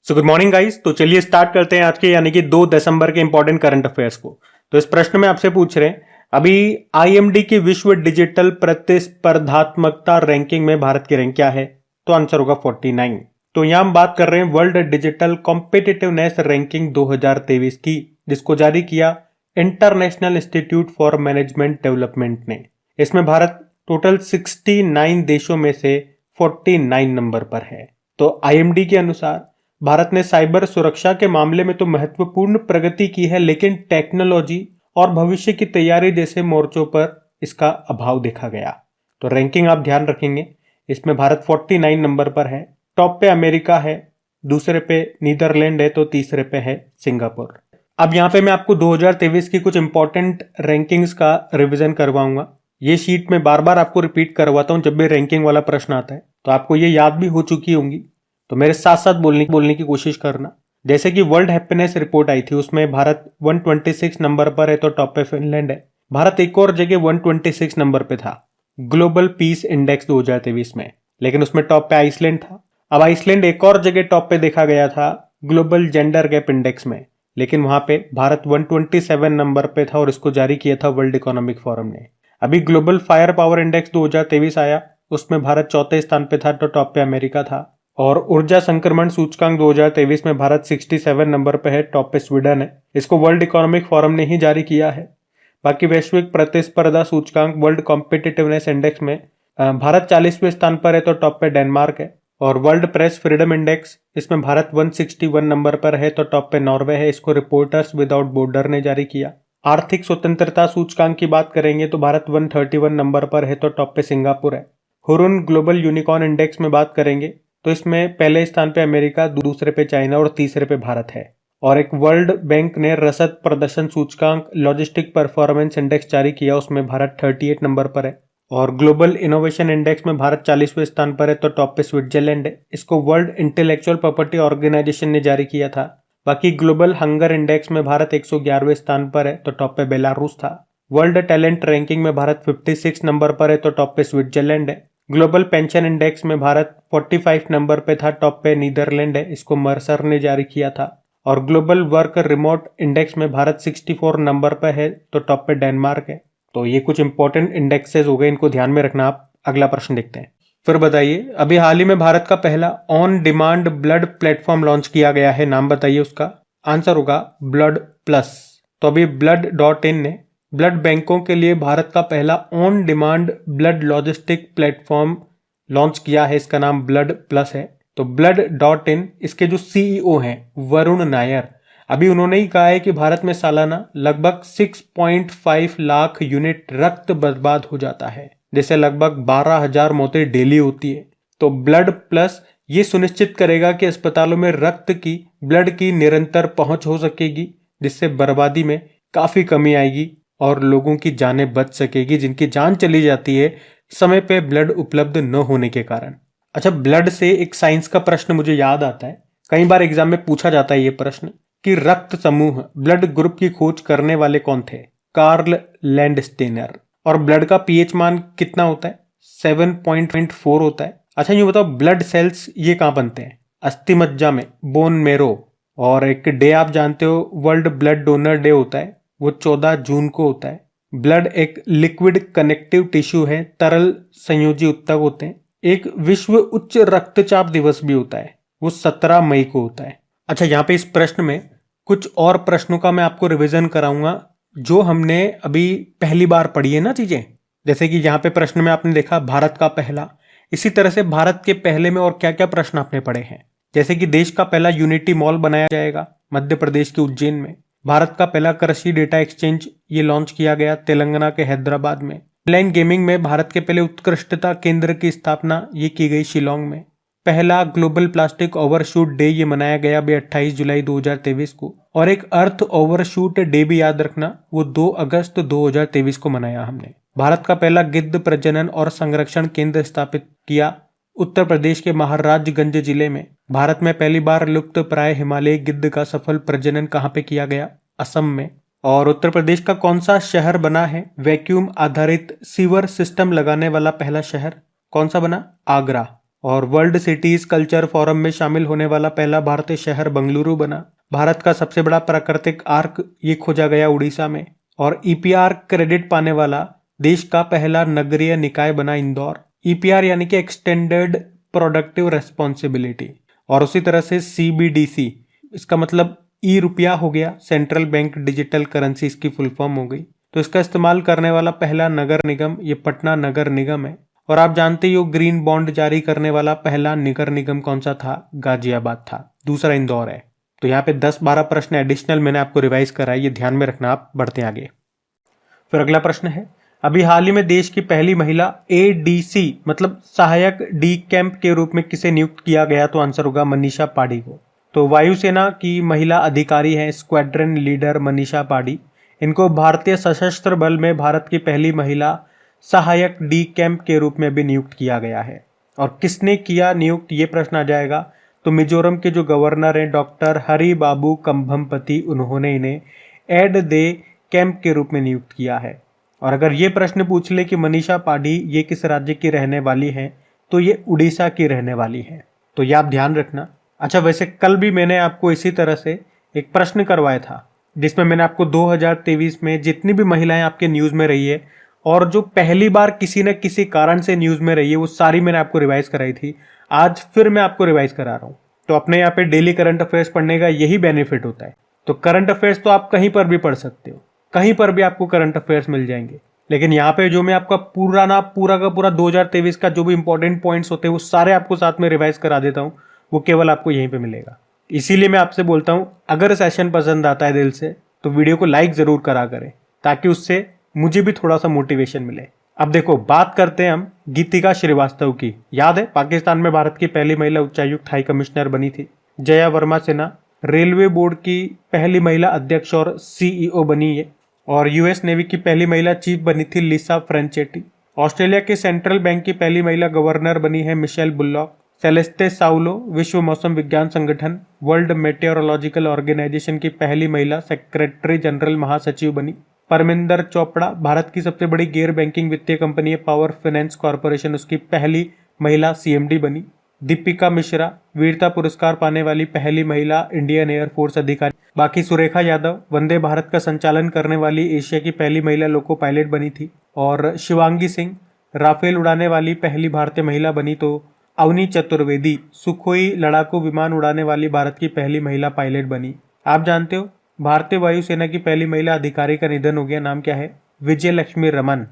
So good morning guys. तो चलिए start करते हैं आज के यानी कि 2 दिसंबर के इंपॉर्टेंट करंट अफेयर्स को। तो इस प्रश्न में आपसे पूछ रहे हैं अभी आईएमडी की विश्व डिजिटल प्रतिस्पर्धात्मकता रैंकिंग में भारत की रैंक क्या है। तो आंसर होगा 49। तो यहां हम बात कर रहे हैं वर्ल्ड डिजिटल कॉम्पिटिटिवनेस रैंकिंग 2023 की, जिसको जारी किया international institute for management development ने। इसमें भारत टोटल 69 देशों में से 49 नंबर पर है। तो आईएमडी के अनुसार भारत ने साइबर सुरक्षा के मामले में तो महत्वपूर्ण प्रगति की है, लेकिन टेक्नोलॉजी और भविष्य की तैयारी जैसे मोर्चों पर इसका अभाव देखा गया। तो रैंकिंग आप ध्यान रखेंगे, इसमें भारत 49 नंबर पर है। टॉप पे अमेरिका है, दूसरे पे नीदरलैंड है, तो तीसरे पे है सिंगापुर। अब यहाँ पे मैं आपको 2023 की कुछ इंपॉर्टेंट रैंकिंग्स का रिवीजन करवाऊंगा। ये शीट में बार बार आपको रिपीट करवाता हूं जब भी रैंकिंग वाला प्रश्न आता है, तो आपको ये याद भी हो चुकी होंगी, तो मेरे साथ साथ बोलने की कोशिश करना। जैसे कि वर्ल्ड हैप्पीनेस रिपोर्ट आई थी, उसमें भारत 126 नंबर पर है, तो टॉप पे फिनलैंड है। भारत एक और जगह 126 नंबर पे था ग्लोबल पीस इंडेक्स 2023 में, लेकिन उसमें टॉप पे आइसलैंड था। अब आइसलैंड एक और जगह टॉप पे देखा गया था ग्लोबल जेंडर गैप इंडेक्स में, लेकिन वहां पे भारत 127 नंबर पे था और इसको जारी किया था वर्ल्ड इकोनॉमिक फोरम ने। अभी ग्लोबल फायर पावर इंडेक्स 2023 आया, उसमें भारत चौथे स्थान पे था, तो टॉप पे अमेरिका था। और ऊर्जा संक्रमण सूचकांक 2023 में भारत 67 नंबर पे है, टॉप पे स्वीडन है। इसको वर्ल्ड इकोनॉमिक फोरम ने ही जारी किया है। बाकी वैश्विक प्रतिस्पर्धा सूचकांक वर्ल्ड कॉम्पिटिटिवनेस इंडेक्स में भारत 40वें स्थान पर है, तो टॉप पे डेनमार्क है। और वर्ल्ड प्रेस फ्रीडम इंडेक्स, इसमें भारत 161 नंबर पर है, तो टॉप पे नॉर्वे है। इसको रिपोर्टर्स विदाउट बॉर्डर ने जारी किया। आर्थिक स्वतंत्रता सूचकांक की बात करेंगे तो भारत 131 नंबर पर है, तो टॉप पे सिंगापुर है। हुरुन ग्लोबल यूनिकॉर्न इंडेक्स में बात करेंगे तो इसमें पहले स्थान पे अमेरिका, दूसरे पे चाइना और तीसरे पे भारत है। और एक वर्ल्ड बैंक ने रसद प्रदर्शन सूचकांक लॉजिस्टिक परफॉर्मेंस इंडेक्स जारी किया, उसमें भारत 38 नंबर पर है। और ग्लोबल इनोवेशन इंडेक्स में भारत 40वें स्थान पर है, तो टॉप पे स्विट्जरलैंड है। इसको वर्ल्ड इंटेलेक्चुअल प्रॉपर्टी ऑर्गेनाइजेशन ने जारी किया था। बाकी ग्लोबल हंगर इंडेक्स में भारत 111वें स्थान पर है, तो टॉप पे बेलारूस था। वर्ल्ड टैलेंट रैंकिंग में भारत 56 नंबर पर है, तो टॉप पे स्विट्जरलैंड है। ग्लोबल पेंशन इंडेक्स में भारत 45 नंबर पे था, टॉप पे नीदरलैंड है। इसको मर्सर ने जारी किया था। और ग्लोबल वर्क रिमोट इंडेक्स में भारत 64 नंबर पे है, तो टॉप पे डेनमार्क है। तो ये कुछ इंपॉर्टेंट इंडेक्सेस हो गए, इनको ध्यान में रखना आप। अगला प्रश्न देखते हैं। फिर बताइए, अभी हाल ही में भारत का पहला on demand blood platform launch किया गया है, नाम बताइए उसका। आंसर होगा ब्लड प्लस। तो अभी blood.in ने ब्लड बैंकों के लिए भारत का पहला on demand blood logistic platform launch किया है, इसका नाम ब्लड प्लस है। तो blood.in, इसके जो सीईओ हैं वरुण नायर, अभी उन्होंने ही कहा है कि भारत में सालाना लगभग 6.5 लाख यूनिट रक्त बर्बाद हो जाता है, जैसे लगभग 12,000 मौतें डेली होती है। तो ब्लड प्लस ये सुनिश्चित करेगा कि अस्पतालों में ब्लड की निरंतर पहुंच हो सकेगी, जिससे बर्बादी में काफी कमी आएगी और लोगों की जानें बच सकेगी, जिनकी जान चली जाती है समय पे ब्लड उपलब्ध न होने के कारण। अच्छा, ब्लड से एक साइंस का प्रश्न मुझे याद आता है, कई बार एग्जाम में पूछा जाता है ये प्रश्न कि रक्त समूह ब्लड ग्रुप की खोज करने वाले कौन थे। Karl Landsteiner. और ब्लड का पीएच मान कितना होता है? 7.4 होता है। अच्छा ये बताओ, ब्लड सेल्स ये कहाँ बनते हैं? अस्थि मज्जा में, बोन मेरो। और एक डे आप जानते हो, वर्ल्ड ब्लड डोनर डे होता है, वो 14 जून को होता है। ब्लड एक लिक्विड कनेक्टिव टिश्यू है, तरल संयोजी ऊतक होते हैं। एक विश्व उच्च रक्तचाप दिवस भी होता है, वो 17 मई को होता है। अच्छा, यहाँ पे इस प्रश्न में कुछ और प्रश्नों का मैं आपको रिवीजन कराऊंगा जो हमने अभी पहली बार पढ़ी है ना चीजें। जैसे कि यहाँ पे प्रश्न में आपने देखा भारत का पहला, इसी तरह से भारत के पहले में और क्या क्या प्रश्न आपने पढ़े हैं। जैसे कि देश का पहला यूनिटी मॉल बनाया जाएगा मध्य प्रदेश के उज्जैन में। भारत का पहला कृषि डेटा एक्सचेंज ये लॉन्च किया गया तेलंगाना के हैदराबाद में। ऑनलाइन गेमिंग में भारत के पहले उत्कृष्टता केंद्र की स्थापना ये की गई शिलोंग में। पहला ग्लोबल प्लास्टिक ओवरशूट डे ये मनाया गया 28 जुलाई 2023 को। और एक अर्थ ओवरशूट डे भी याद रखना, वो 2 अगस्त 2023 को मनाया हमने। भारत का पहला गिद्ध प्रजनन और संरक्षण केंद्र स्थापित किया उत्तर प्रदेश के महाराजगंज जिले में। भारत में पहली बार लुप्त प्राय हिमालयी गिद्ध का सफल प्रजनन कहाँ पे किया गया? असम में। और उत्तर प्रदेश का कौन सा शहर बना है वैक्यूम आधारित सीवर सिस्टम लगाने वाला पहला शहर? कौन सा बना? आगरा। और वर्ल्ड सिटीज कल्चर फोरम में शामिल होने वाला पहला भारतीय शहर बंगलुरु बना। भारत का सबसे बड़ा प्राकृतिक आर्क ये खोजा गया उड़ीसा में। और ईपीआर क्रेडिट पाने वाला देश का पहला नगरीय निकाय बना इंदौर। ईपीआर यानी कि एक्सटेंडेड प्रोडक्टिव रेस्पॉन्सिबिलिटी। और उसी तरह से सीबीडीसी, इसका मतलब ई रुपया हो गया, सेंट्रल बैंक डिजिटल करेंसी इसकी फुल फॉर्म हो गई। तो इसका इस्तेमाल करने वाला पहला नगर निगम ये पटना नगर निगम है। और आप जानते ही हो ग्रीन बॉन्ड जारी करने वाला पहला नगर निगम कौन सा था? गाजियाबाद था। दूसरा इंदौर है। तो यहाँ पे 10-12 प्रश्न एडिशनल मैंने आपको रिवाइज कराया, ये ध्यान में रखना। आप बढ़ते हैं आगे। फिर अगला प्रश्न है, अभी हाल ही में देश की पहली महिला एडीसी मतलब सहायक डी कैंप के रूप में किसे नियुक्त किया गया? तो आंसर होगा मनीषा पाड़ी को। तो वायुसेना की महिला अधिकारी हैं स्क्वाड्रन लीडर मनीषा पाड़ी। इनको भारतीय सशस्त्र बल में भारत की पहली महिला सहायक डी कैंप के रूप में भी नियुक्त किया गया है। और किसने किया नियुक्त, ये प्रश्न आ जाएगा। तो मिजोरम के जो गवर्नर हैं डॉक्टर हरि बाबू कंभमपति, उन्होंने इन्हें एड दे कैंप के रूप में नियुक्त किया है। और अगर ये प्रश्न पूछ ले कि मनीषा पाड़ी ये किस राज्य की रहने वाली हैं, तो ये उड़ीसा की रहने वाली हैं। तो ये आप ध्यान रखना। अच्छा, वैसे कल भी मैंने आपको इसी तरह से एक प्रश्न करवाया था जिसमें मैंने आपको 2023 में जितनी भी महिलाएं आपके न्यूज़ में रही है और जो पहली बार किसी न किसी कारण से न्यूज़ में रही है, वो सारी मैंने आपको रिवाइज कराई थी। आज फिर मैं आपको रिवाइज करा रहा हूँ। तो अपने यहाँ पे डेली करंट अफेयर्स पढ़ने का यही बेनिफिट होता है। तो करंट अफेयर्स तो आप कहीं पर भी पढ़ सकते हो, कहीं पर भी आपको करंट अफेयर्स मिल जाएंगे। लेकिन यहाँ पे जो मैं आपका पूरा का पूरा 2023 का जो भी इंपॉर्टेंट पॉइंट्स होते हैं वो सारे आपको साथ में रिवाइज करा देता हूँ, वो केवल आपको यहीं पे मिलेगा। इसीलिए मैं आपसे बोलता हूँ, अगर सेशन पसंद आता है दिल से तो वीडियो को लाइक जरूर करा करें, ताकि उससे मुझे भी थोड़ा सा मोटिवेशन मिले। अब देखो, बात करते हैं हम गीतिका श्रीवास्तव की। याद है, पाकिस्तान में भारत की पहली महिला उच्चायुक्त हाई कमिश्नर बनी थी। जया वर्मा सिन्हा रेलवे बोर्ड की पहली महिला अध्यक्ष और सीईओ बनी है। और यूएस नेवी की पहली महिला चीफ बनी थी लिसा फ्रेंचेटी। ऑस्ट्रेलिया के सेंट्रल बैंक की पहली महिला गवर्नर बनी है मिशेल बुल्लॉक। सेलेस्टे साउलो विश्व मौसम विज्ञान संगठन वर्ल्ड मेटेरोलॉजिकल ऑर्गेनाइजेशन की पहली महिला सेक्रेटरी जनरल महासचिव बनी। परमिंदर चोपड़ा भारत की सबसे बड़ी गैर बैंकिंग वित्तीय कंपनी है पावर फाइनेंस कॉरपोरेशन, उसकी पहली महिला सीएमडी बनी। दीपिका मिश्रा वीरता पुरस्कार पाने वाली पहली महिला इंडियन एयरफोर्स अधिकारी। बाकी सुरेखा यादव वंदे भारत का संचालन करने वाली एशिया की पहली महिला लोको पायलट बनी थी। और शिवांगी सिंह राफेल उड़ाने वाली पहली भारतीय महिला बनी। तो अवनी चतुर्वेदी सुखोई लड़ाकू विमान उड़ाने वाली भारत की पहली महिला पायलट बनी। आप जानते हो भारतीय वायुसेना की पहली महिला अधिकारी का निधन हो गया। नाम क्या है? विजय लक्ष्मी रमन।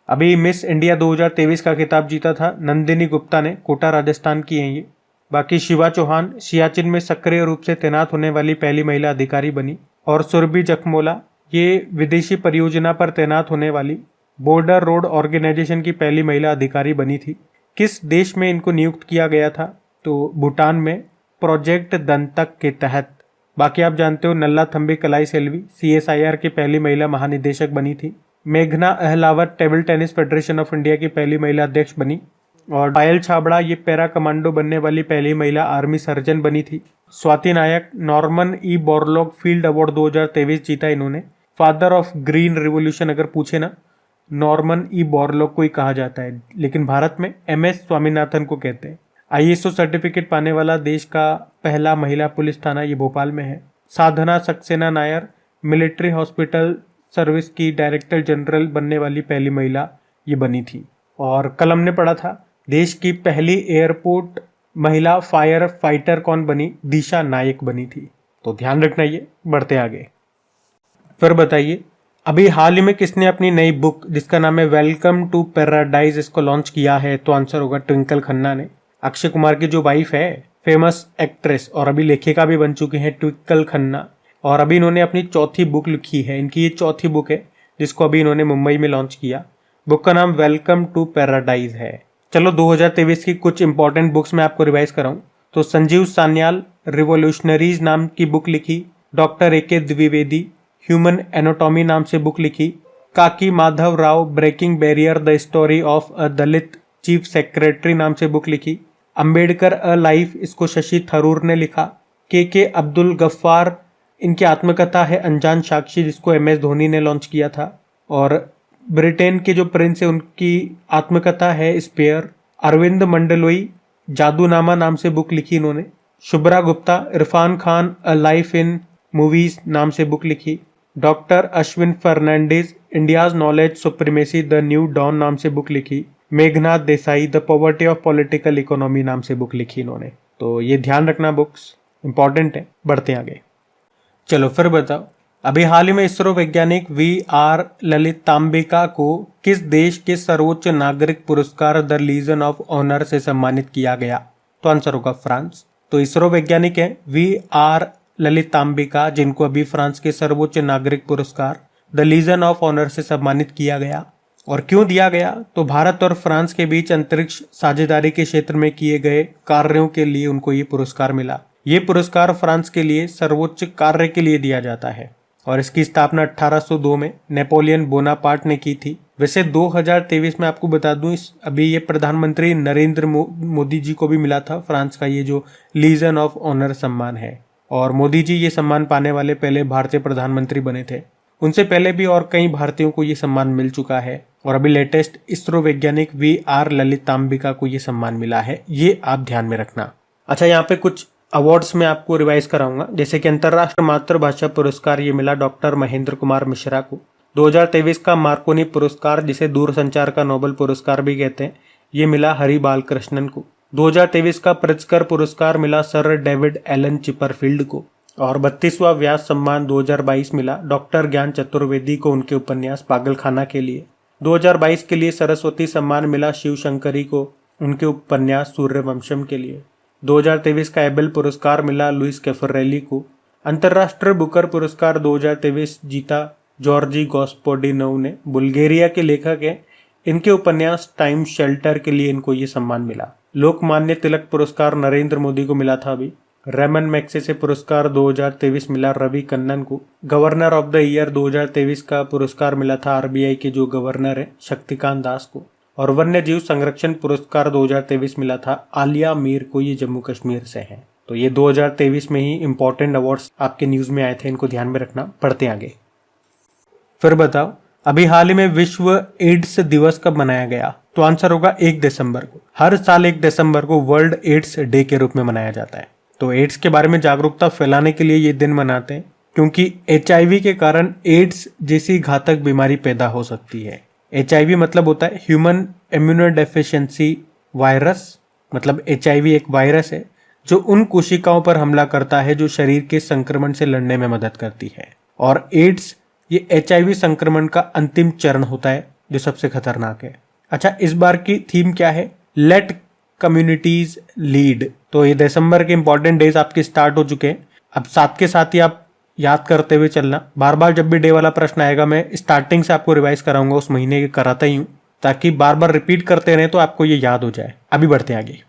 अभी मिस इंडिया 2023 का खिताब जीता था नंदिनी गुप्ता ने, कोटा राजस्थान की हैं ये। बाकी शिवा चौहान सियाचिन में सक्रिय रूप से तैनात होने वाली पहली महिला अधिकारी बनी। और सुरभि जखमोला ये विदेशी परियोजना पर तैनात होने वाली बॉर्डर रोड ऑर्गेनाइजेशन की पहली महिला अधिकारी बनी थी। किस देश में इनको नियुक्त किया गया था? तो भूटान में प्रोजेक्ट दंतक के तहत। बाकी आप जानते हो नल्ला थम्बी कलाई सेल्वी सीएसआईआर की पहली महिला महानिदेशक बनी थी। मेघना Ahlawat table tennis federation of India की पहली महिला अध्यक्ष बनी। और पायल छाबड़ा ये पैरा कमांडो बनने वाली पहली महिला आर्मी सर्जन बनी थी। Swati Nayak Norman E Borlaug Field Award 2023 जीता इन्होंने। फादर ऑफ ग्रीन रिवोल्यूशन अगर पूछे ना, नॉर्मन ई बोरलॉग को ही कहा जाता है, लेकिन भारत में एमएस स्वामीनाथन को कहते हैं। आईएसओ सर्टिफिकेट पाने वाला देश का पहला महिला पुलिस थाना ये भोपाल में है। Sadhana Saxena Nair military hospital service की डायरेक्टर जनरल बनने वाली पहली महिला ये बनी थी। और कल हमने पढ़ा था देश की पहली एयरपोर्ट महिला फायर फाइटर कौन बनी? दिशा नायक बनी थी। तो ध्यान रखना ये। बढ़ते आगे। फिर बताइए, अभी हाल ही में किसने अपनी नई बुक जिसका नाम है वेलकम टू पैराडाइज इसको लॉन्च किया है? तो आंसर होगा ट्विंकल खन्ना ने। अक्षय कुमार की जो वाइफ है, फेमस एक्ट्रेस और अभी लेखिका भी बन चुकी हैं ट्विंकल खन्ना। और अभी इन्होंने अपनी चौथी बुक लिखी है। इनकी ये चौथी बुक है जिसको अभी इन्होंने मुंबई में लॉन्च किया। बुक का नाम वेलकम टू पैराडाइज है। चलो 2023 की कुछ इंपॉर्टेंट बुक्स मैं आपको रिवाइज कराऊं तो संजीव सान्याल रिवोल्यूशनरीज नाम की बुक लिखी। Doctor A K. Dwivedi human anatomy नाम से बुक लिखी। Kaki Madhav Rao breaking barrier the story of a Dalit chief secretary नाम से बुक लिखी। अंबेडकर अ लाइफ इसको शशि थरूर ने लिखा। के अब्दुल गफ्फार इनकी आत्मकथा है अनजान साक्षी जिसको एमएस धोनी ने लॉन्च किया था। और ब्रिटेन के जो प्रिंस है उनकी आत्मकथा है स्पेयर। अरविंद मंडलोई जादूनामा नाम से बुक लिखी इन्होंने। Shubhra Gupta Irrfan Khan a life in movies नाम से बुक लिखी। Doctor Ashwin Fernandes India's knowledge supremacy the new dawn नाम से बुक लिखी। Meghnad Desai the poverty of political economy नाम से बुक लिखी इन्होंने। तो ये ध्यान रखना, बुक्स इंपॉर्टेंट है। बढ़ते आगे। चलो फिर बताओ, अभी हाल ही में इसरो वैज्ञानिक VR ललितांबिका को किस देश के सर्वोच्च नागरिक पुरस्कार द लीजन ऑफ ऑनर से सम्मानित किया गया? तो आंसर होगा फ्रांस। तो इसरो वैज्ञानिक है VR ललितांबिका, जिनको अभी फ्रांस के सर्वोच्च नागरिक पुरस्कार द लीजन ऑफ ऑनर से सम्मानित किया गया। और क्यों दिया गया? तो भारत और फ्रांस के बीच अंतरिक्ष साझेदारी के क्षेत्र में किए गए कार्यों के लिए उनको ये पुरस्कार मिला। ये पुरस्कार फ्रांस के लिए सर्वोच्च कार्य के लिए दिया जाता है और इसकी स्थापना 1802 में नेपोलियन बोनापार्ट ने की थी। वैसे 2023 में आपको बता दूं, अभी ये प्रधानमंत्री नरेंद्र मोदी जी को भी मिला था फ्रांस का ये जो लीजन ऑफ ऑनर सम्मान है। और मोदी जी ये सम्मान पाने वाले पहले भारतीय प्रधानमंत्री बने थे। उनसे पहले भी और कई भारतीयों को ये सम्मान मिल चुका है और अभी लेटेस्ट इसरो वैज्ञानिक VR ललितांबिका को ये सम्मान मिला है। ये आप ध्यान में रखना। अच्छा, यहाँ पे कुछ अवार्ड्स में आपको रिवाइज कराऊंगा, जैसे कि अंतर्राष्ट्रीय मातृभाषा पुरस्कार ये मिला डॉक्टर महेंद्र कुमार मिश्रा को। 2023 का मार्कोनी पुरस्कार, जिसे दूरसंचार का नोबेल पुरस्कार भी कहते हैं, ये मिला हरि बालकृष्णन को। 2023 का प्रित्जकर पुरस्कार मिला सर डेविड एलन चिपरफील्ड को। और 32वां व्यास सम्मान 2022 मिला डॉक्टर ज्ञान चतुर्वेदी को उनके उपन्यास पागलखाना के लिए। 2022 के लिए सरस्वती सम्मान मिला शिव शंकरी को उनके उपन्यास सूर्यवंशम के लिए। 2023 का एबेल पुरस्कार मिला लुइस कैफरेली को। अंतर्राष्ट्रीय बुकर पुरस्कार 2023 जीता जॉर्जी गॉस्पोडिनोव ने, बुल्गारिया के लेखक हैं। इनके उपन्यास टाइम शेल्टर के लिए इनको ये सम्मान मिला। लोकमान्य तिलक पुरस्कार नरेंद्र मोदी को मिला था अभी। रेमन मैग्सेसे पुरस्कार 2023 मिला रवि कन्नन को। गवर्नर ऑफ द ईयर 2023 का पुरस्कार मिला था RBI के जो गवर्नर है शक्तिकांत दास को। और वन्य जीव संरक्षण पुरस्कार 2023 मिला था आलिया मीर को, ये जम्मू कश्मीर से हैं। तो ये 2023 में ही इंपॉर्टेंट अवार्ड्स आपके न्यूज में आए थे, इनको ध्यान में रखना। पढ़ते आगे। फिर बताओ, अभी हाल ही में विश्व एड्स दिवस कब मनाया गया? तो आंसर होगा 1 दिसंबर को। हर साल 1 दिसंबर को वर्ल्ड एड्स डे के रूप में मनाया जाता है। तो एड्स के बारे में जागरूकता फैलाने के लिए ये दिन मनाते हैं, क्योंकि HIV के कारण एड्स जैसी घातक बीमारी पैदा हो सकती है। HIV मतलब होता है ह्यूमन इम्यूनोडेफिशिएंसी वायरस, मतलब HIV एक वायरस है जो उन कोशिकाओं पर हमला करता है जो शरीर के संक्रमण से लड़ने में मदद करती है। और एड्स ये HIV संक्रमण का अंतिम चरण होता है जो सबसे खतरनाक है। अच्छा, इस बार की थीम क्या है? Let communities lead. तो ये दिसंबर के इंपॉर्टेंट डेज आपके स्टार्ट हो चुके हैं। अब साथ के साथ ही आप याद करते हुए चलना। बार बार जब भी डे वाला प्रश्न आएगा मैं स्टार्टिंग से आपको रिवाइज कराऊंगा, उस महीने के कराता ही हूँ, ताकि बार बार रिपीट करते रहें तो आपको ये याद हो जाए। अभी बढ़ते हैं आगे।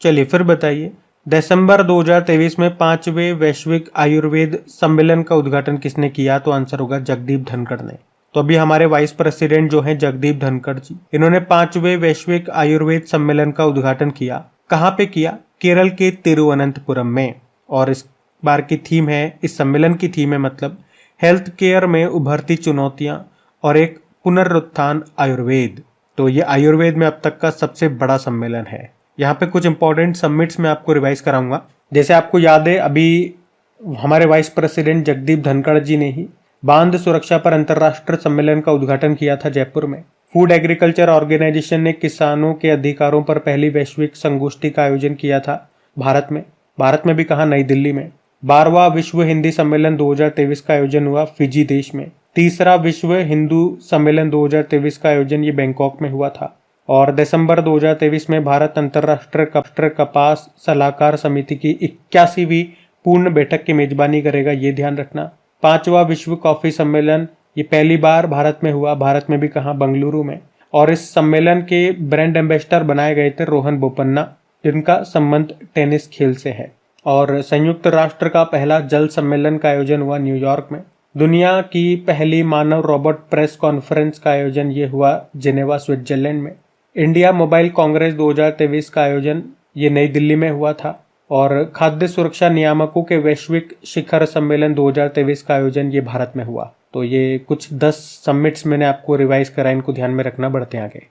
चलिए फिर बताइए, दिसंबर 2023 में 5वें वैश्विक आयुर्वेद सम्मेलन का उद्घाटन किसने किया? तो आंसर होगा जगदीप धनखड़ ने। तो अभी हमारे वाइस प्रेसिडेंट जो हैं जगदीप धनखड़ जी, इन्होंने 5वें वैश्विक आयुर्वेद सम्मेलन का उद्घाटन किया। कहाँ पे किया? केरल के तिरुवनंतपुरम में। और इस बार की थीम है, इस सम्मेलन की थीम है मतलब हेल्थ केयर में उभरती चुनौतियां और एक पुनरुत्थान आयुर्वेद। तो ये आयुर्वेद में अब तक का सबसे बड़ा सम्मेलन है। यहाँ पे कुछ इंपॉर्टेंट समिट्स में आपको रिवाइज कराऊंगा। जैसे आपको याद है, अभी हमारे वाइस प्रेसिडेंट जगदीप धनखड़ जी ने ही बांध सुरक्षा पर अंतर्राष्ट्रीय सम्मेलन का उद्घाटन किया था जयपुर में। फूड एग्रीकल्चर ऑर्गेनाइजेशन ने किसानों के अधिकारों पर पहली वैश्विक संगोष्ठी का आयोजन किया था भारत में भी कहा, नई दिल्ली में। 12वां विश्व हिंदी सम्मेलन 2023 का आयोजन हुआ फिजी देश में। तीसरा विश्व हिंदू सम्मेलन 2023 का आयोजन ये बैंकॉक में हुआ था। और दिसंबर 2023 में भारत अंतर्राष्ट्रीय कपास सलाहकार समिति की 81वीं पूर्ण बैठक की मेजबानी करेगा, ये ध्यान रखना। 5वां विश्व कॉफी सम्मेलन ये पहली बार भारत में हुआ, भारत में भी कहा, बंगलुरु में। और इस सम्मेलन के ब्रांड एम्बेसडर बनाए गए थे रोहन बोपन्ना, जिनका संबंध टेनिस खेल से है। और संयुक्त राष्ट्र का पहला जल सम्मेलन का आयोजन हुआ न्यूयॉर्क में। दुनिया की पहली मानव रोबोट प्रेस कॉन्फ्रेंस का आयोजन ये हुआ जिनेवा स्विट्जरलैंड में। इंडिया मोबाइल कांग्रेस 2023 का आयोजन ये नई दिल्ली में हुआ था। और खाद्य सुरक्षा नियामकों के वैश्विक शिखर सम्मेलन 2023 का आयोजन ये भारत में हुआ। तो ये कुछ 10 समिट्स मैंने आपको रिवाइज करा, इनको ध्यान में रखना। बढ़ते हैं आगे।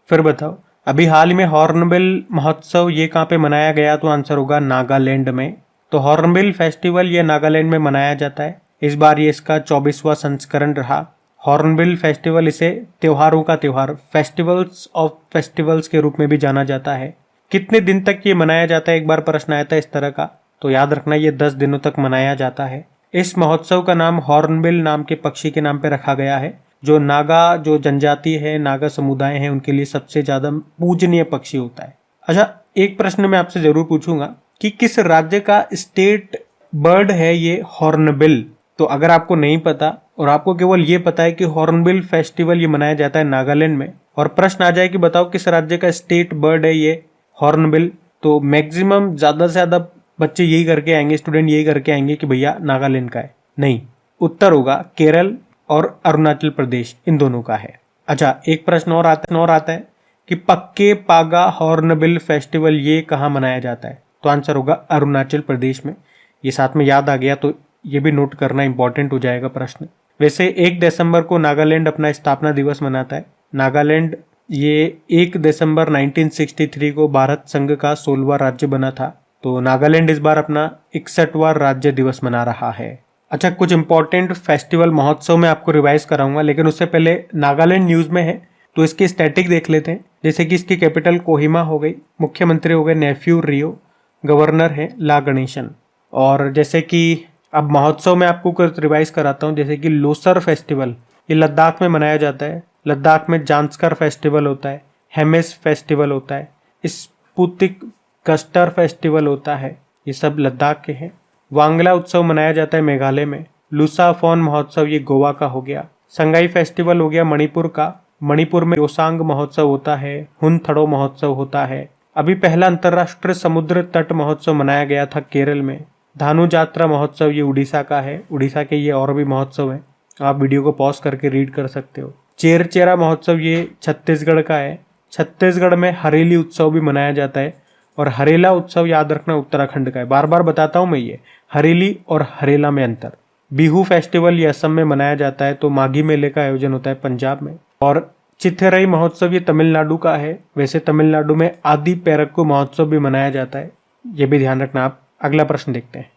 फिर बताओ, अभी हाल ही में हॉर्नबिल महोत्सव ये कहाँ पे मनाया गया, तो आंसर होगा नागालैंड में। तो हॉर्नबिल फेस्टिवल ये नागालैंड में मनाया जाता है। इस बार ये इसका 24वां संस्करण रहा। हॉर्नबिल फेस्टिवल, इसे त्योहारों का त्योहार, फेस्टिवल्स ऑफ फेस्टिवल्स के रूप में भी जाना जाता है। कितने दिन तक ये मनाया जाता है, एक बार प्रश्न आया था इस तरह का, तो याद रखना ये 10 दिनों तक मनाया जाता है। इस महोत्सव का नाम हॉर्नबिल नाम के पक्षी के नाम पे रखा गया है, जो नागा जो जनजाति है, नागा समुदाय है, उनके लिए सबसे ज्यादा पूजनीय पक्षी होता है। अच्छा, एक प्रश्न मैं आपसे जरूर पूछूंगा कि किस राज्य का स्टेट बर्ड है ये हॉर्नबिल। तो अगर आपको नहीं पता और आपको केवल ये पता है कि हॉर्नबिल फेस्टिवल ये मनाया जाता है नागालैंड में, और प्रश्न आ जाए कि बताओ किस राज्य का स्टेट बर्ड है ये हॉर्नबिल, तो मैक्सिमम ज्यादा से ज्यादा बच्चे यही करके आएंगे, स्टूडेंट यही करके आएंगे कि भैया नागालैंड का है। नहीं, उत्तर होगा केरल और अरुणाचल प्रदेश, इन दोनों का है। अच्छा, एक प्रश्न और आता है कि पक्के पागा हॉर्नबिल फेस्टिवल ये कहाँ मनाया जाता है, तो आंसर होगा अरुणाचल प्रदेश में। ये साथ में याद आ गया तो ये भी नोट करना इंपॉर्टेंट हो जाएगा प्रश्न। वैसे 1 दिसंबर को नागालैंड अपना स्थापना दिवस मनाता है। नागालैंड ये 1 दिसंबर 1963 को भारत संघ का 16वां राज्य बना था। तो नागालैंड इस बार अपना 61वां राज्य दिवस मना रहा है। अच्छा, कुछ इंपॉर्टेंट फेस्टिवल महोत्सव में आपको रिवाइज कराऊंगा, लेकिन उससे पहले नागालैंड न्यूज में है तो इसकी स्टैटिक देख लेते हैं। जैसे कि इसकी कैपिटल कोहिमा हो गई, मुख्यमंत्री हो गए नेफ्यू रियो, गवर्नर है ला गणेशन। और जैसे कि अब महोत्सव में आपको कुछ रिवाइज कराता हूँ, जैसे कि लोसर फेस्टिवल ये लद्दाख में मनाया जाता है। लद्दाख में जांस्कर फेस्टिवल होता है, हेमेस फेस्टिवल होता है, स्पुतिक कस्टर फेस्टिवल होता है, ये सब लद्दाख के हैं। वांगला उत्सव मनाया जाता है मेघालय में। लुसाफोन महोत्सव ये गोवा का हो गया। संगाई फेस्टिवल हो गया मणिपुर का, मणिपुर में योसांग महोत्सव होता है। हुनथड़ो महोत्सव होता है। अभी पहला अंतर्राष्ट्रीय समुद्र तट महोत्सव मनाया गया था केरल में। धानु यात्रा महोत्सव ये उड़ीसा का है। उड़ीसा के ये और भी महोत्सव है, आप वीडियो को पॉज करके रीड कर सकते हो। चेरचेरा महोत्सव ये छत्तीसगढ़ का है। छत्तीसगढ़ में हरेली उत्सव भी मनाया जाता है, और हरेला उत्सव याद रखना उत्तराखंड का है। बार बार बताता हूं मैं, ये हरेली और हरेला में अंतर। बिहू फेस्टिवल ये असम में मनाया जाता है, तो माघी मेले का आयोजन होता है पंजाब में। और चिथिरई महोत्सव ये तमिलनाडु का है। वैसे तमिलनाडु में आदि पेरक्कू महोत्सव भी मनाया जाता है, ये भी ध्यान रखना आप। अगला प्रश्न देखते हैं।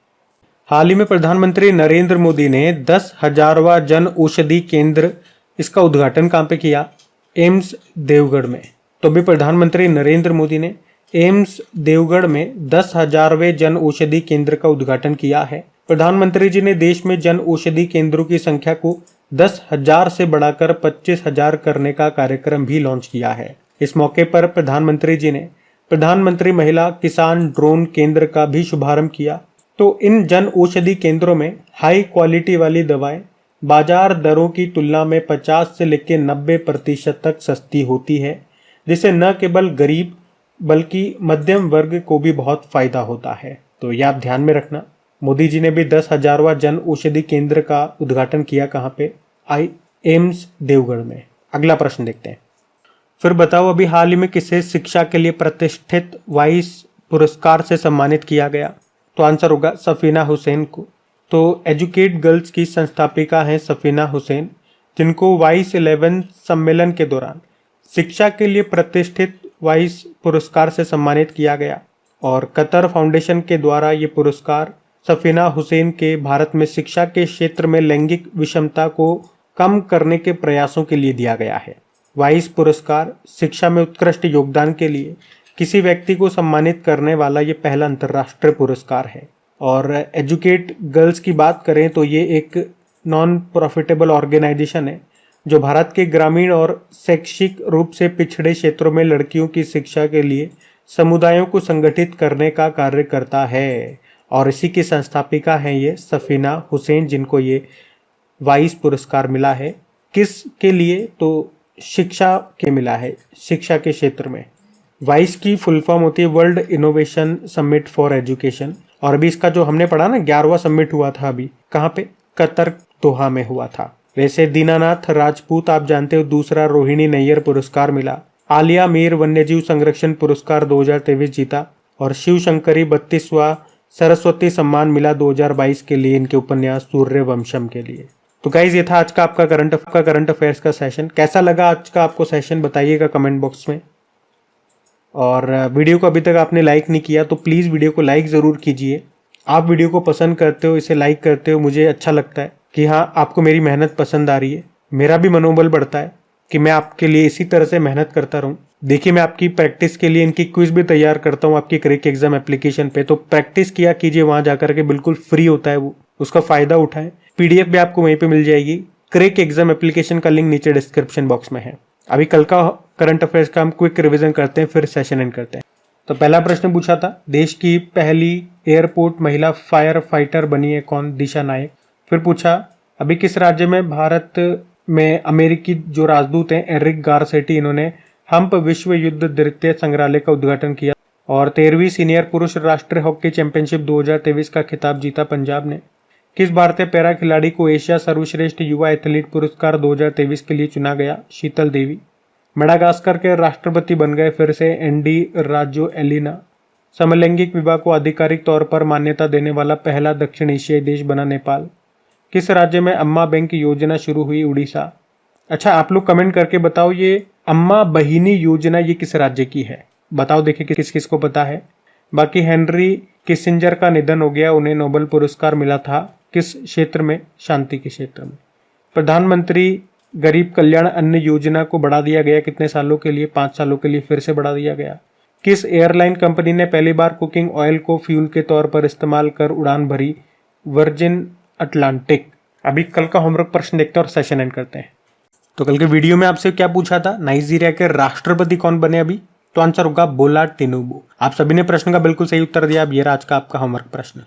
हाल ही में प्रधानमंत्री नरेंद्र मोदी ने 10,000वां जन औषधि केंद्र, इसका उद्घाटन कहाँ पे किया? एम्स देवगढ़ में। तो अभी प्रधानमंत्री नरेंद्र मोदी ने एम्स देवगढ़ में 10,000वें जन औषधि केंद्र का उद्घाटन किया है। प्रधानमंत्री जी ने देश में जन औषधि केंद्रों की संख्या को 10,000 से बढ़ाकर 25,000 करने का कार्यक्रम भी लॉन्च किया है। इस मौके पर प्रधानमंत्री जी ने प्रधानमंत्री महिला किसान ड्रोन केंद्र का भी शुभारंभ किया। तो इन जन औषधि केंद्रों में हाई क्वालिटी वाली दवाएं बाजार दरों की तुलना में 50 से लेकर 90% तक सस्ती होती है, जिससे न केवल गरीब बल्कि मध्यम वर्ग को भी बहुत फायदा होता है। तो ये आप ध्यान में रखना। मोदी जी ने भी 10,000वां जन औषधि केंद्र का उद्घाटन किया, कहाँ पे? एम्स देवगढ़ में। अगला प्रश्न देखते हैं। फिर बताओ, अभी हाल ही में किसे शिक्षा के लिए प्रतिष्ठित वाइस पुरस्कार से सम्मानित किया गया? तो आंसर होगा सफीना हुसैन को। तो एजुकेट गर्ल्स की संस्थापिका हैं सफीना हुसैन, जिनको वाइस 11 सम्मेलन के दौरान शिक्षा के लिए प्रतिष्ठित वाइस पुरस्कार से सम्मानित किया गया। और कतर फाउंडेशन के द्वारा ये पुरस्कार सफीना हुसैन के भारत में शिक्षा के क्षेत्र में लैंगिक विषमता को कम करने के प्रयासों के लिए दिया गया है। वाइस पुरस्कार शिक्षा में उत्कृष्ट योगदान के लिए किसी व्यक्ति को सम्मानित करने वाला ये पहला अंतर्राष्ट्रीय पुरस्कार है। और एजुकेट गर्ल्स की बात करें तो ये एक नॉन प्रॉफिटेबल ऑर्गेनाइजेशन है, जो भारत के ग्रामीण और शैक्षिक रूप से पिछड़े क्षेत्रों में लड़कियों की शिक्षा के लिए समुदायों को संगठित करने का कार्य करता है। और इसी की संस्थापिका हैं ये सफीना हुसैन, जिनको ये वाइस पुरस्कार मिला है। किस के लिए? तो शिक्षा के मिला है, शिक्षा के क्षेत्र में। वाइस की फुल फॉर्म होती है world innovation summit for education. और अभी इसका जो हमने पढ़ा ना 11वां समिट हुआ था, अभी कहाँ पे? कतर दोहा में हुआ था। वैसे दीनानाथ राजपूत आप जानते हो, दूसरा रोहिणी नैयर पुरस्कार मिला। आलिया मीर वन्यजीव संरक्षण पुरस्कार 2023 जीता। और शिव शंकरी 32वां सरस्वती सम्मान मिला 2022 के लिए इनके उपन्यास सूर्यवंशम के लिए। तो गाइज ये था आज का आपका करंट अफेयर्स का सेशन। कैसा लगा आज का आपको सेशन, बताइएगा कमेंट बॉक्स में। और वीडियो को अभी तक आपने लाइक नहीं किया तो प्लीज़ वीडियो को लाइक ज़रूर कीजिए। आप वीडियो को पसंद करते हो, इसे लाइक करते हो, मुझे अच्छा लगता है कि हाँ आपको मेरी मेहनत पसंद आ रही है। मेरा भी मनोबल बढ़ता है कि मैं आपके लिए इसी तरह से मेहनत करता रहूँ। देखिए मैं आपकी प्रैक्टिस के लिए इनकी क्विज भी तैयार करता हूँ आपकी क्रैक एग्जाम एप्लीकेशन पे, तो प्रैक्टिस किया कीजिए वहां जाकर के, बिल्कुल फ्री होता है वो, उसका फायदा उठाएं। पीडीएफ भी आपको वहीं पे मिल जाएगी। क्रैक एग्जाम एप्लीकेशन का लिंक नीचे डिस्क्रिप्शन बॉक्स में है। अभी कल का करंट अफेयर्स का हम क्विक रिवीजन करते हैं, फिर सेशन एंड करते हैं। तो पहला प्रश्न पूछा था, देश की पहली एयरपोर्ट महिला फायर फाइटर बनी है कौन? दिशा नायक। फिर पूछा, अभी किस राज्य में भारत में अमेरिकी जो राजदूत हैं एरिक गारसेटी, इन्होंने हम्प विश्व युद्ध द्वितीय संग्रहालय का उद्घाटन किया। और 13वीं सीनियर पुरुष राष्ट्रीय हॉकी चैंपियनशिप 2023 का खिताब जीता पंजाब ने। किस भारतीय पैरा खिलाड़ी को एशिया सर्वश्रेष्ठ युवा एथलीट पुरस्कार 2023 के लिए चुना गया? शीतल देवी। मेडागास्कर के राष्ट्रपति बन गए फिर से एंडी राजो एलिना। समलैंगिक विवाह को आधिकारिक तौर पर मान्यता देने वाला पहला दक्षिण एशियाई देश बना नेपाल। किस राज्य में अम्मा बैंक योजना शुरू हुई? उड़ीसा। अच्छा, आप लोग कमेंट करके बताओ ये अम्मा बहिनी योजना ये किस राज्य की है? बताओ, देखिए किस किस को पता है। बाकी हेनरी किसिंजर का निधन हो गया, उन्हें नोबेल पुरस्कार मिला था किस क्षेत्र में? शांति के क्षेत्र में। प्रधानमंत्री गरीब कल्याण अन्न योजना को बढ़ा दिया गया कितने सालों के लिए? 5 सालों के लिए फिर से बढ़ा दिया गया। किस एयरलाइन कंपनी ने पहली बार कुकिंग ऑयल को फ्यूल के तौर पर इस्तेमाल कर उड़ान भरी? Virgin Atlantic. अभी कल का होमवर्क प्रश्न देखते हैं और सेशन एंड करते हैं। तो कल के वीडियो में आपसे क्या पूछा था, नाइजीरिया के राष्ट्रपति कौन बने अभी? तो आंसर होगा बोला टिनुबू। आप सभी ने प्रश्न का बिल्कुल सही उत्तर दिया। अब ये रहा आज का आपका होमवर्क प्रश्न।